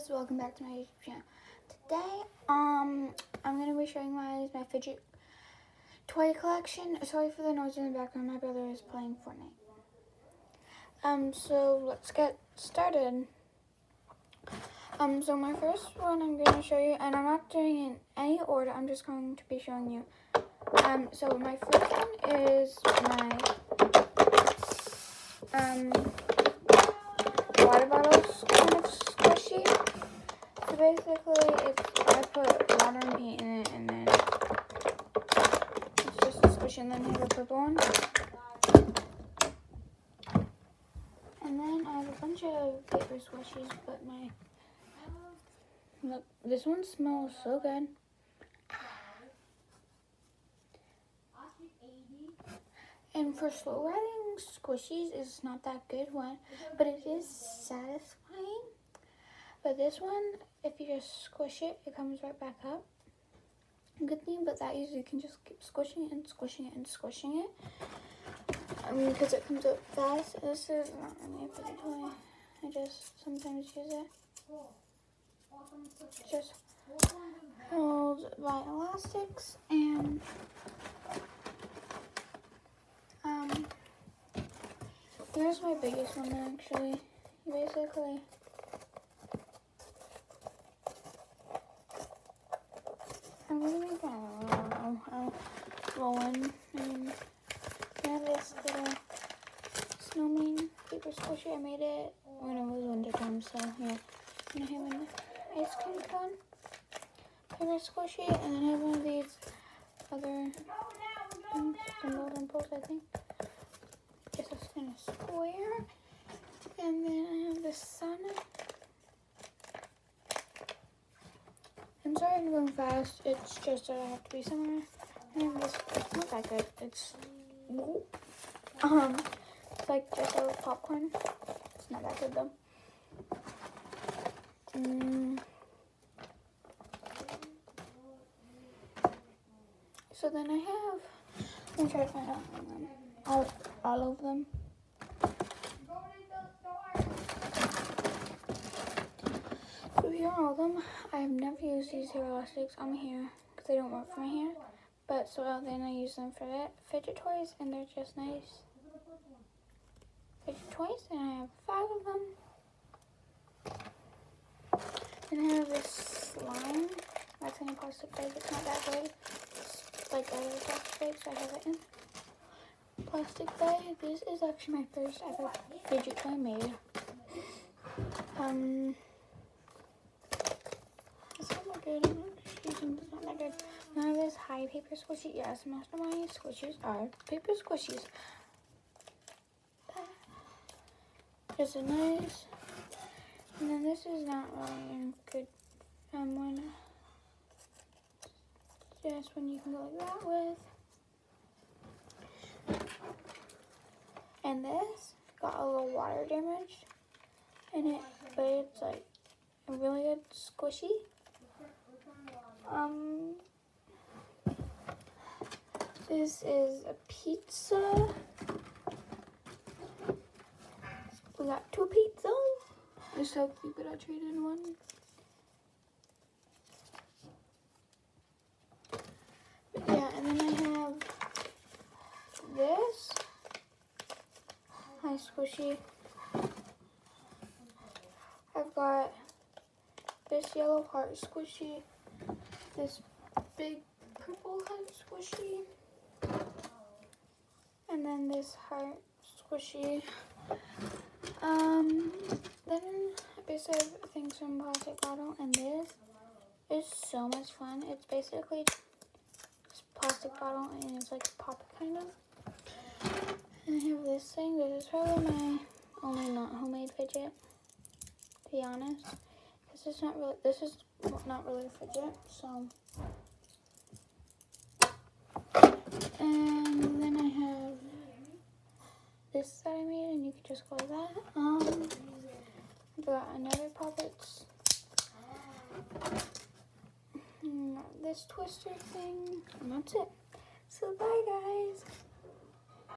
guys, welcome back to my YouTube channel. Today, I'm gonna be showing my fidget toy collection. Sorry for the noise in the background. My brother is playing Fortnite. So let's get started. So my first one I'm gonna show you, and I'm not doing it in any order. I'm just going to be showing you. So my first one is my water bottles kind of squishy. So basically, I put water and paint in it, and then it's just a squishy, and then I have a purple one. And then I have a bunch of paper squishies, but look, this one smells so good. And for slow riding squishies, it's not that good one, but it is satisfying. But this one, if you just squish it, it comes right back up. Good thing, but that is you can just keep squishing it and squishing it and squishing it. Because it comes up fast. This is not really a fidget toy. I just sometimes use it. It's just held by elastics, and here's my biggest one actually. Basically, I'm gonna make that rolling, and I have this little snowman paper squishy. I made it when it was winter time, so yeah. And I have an ice cream cone paper squishy, and then I have one of these other things, some golden balls, I think. Just this kind of square. And then I have the sun. I'm sorry I'm going fast. It's just that I have to be somewhere. I have this. It's not that good. It's like just a popcorn. It's not that good though. So then I have. Let me try to find out all of them. So here are all of them. I have never used these hair elastics on my hair because they don't work for my hair. But so then I use them for fidget toys, and they're just nice fidget toys. And I have 5 of them. And I have this slime. That's in a plastic bag. It's not that big. It's like out of the plastic bag, so I have it in plastic bag. This is actually my first ever fidget toy made. It's not that good. I'm not using this. Not that good. None of this high paper squishy. Yes, most of my squishies are paper squishies. Just a nice. And then this is not really good. Just one you can go like that with. And this got a little water damage in it, but it's like a really good squishy. This is a pizza. We got 2 pizzas. They're so cute, but I traded one. But yeah, and then I have this. Hi, squishy. I've got this yellow heart squishy, this big purple heart squishy, and then this heart squishy. Then basically things from plastic bottle, and this is so much fun. It's basically this plastic bottle, and it's like pop kind of. And I have this thing. This is probably my only not homemade fidget, to be honest. This is not really a fidget, so. And then I have this that I made, and you can just go like that. I've got another puppets. This twister thing, and that's it. So bye guys.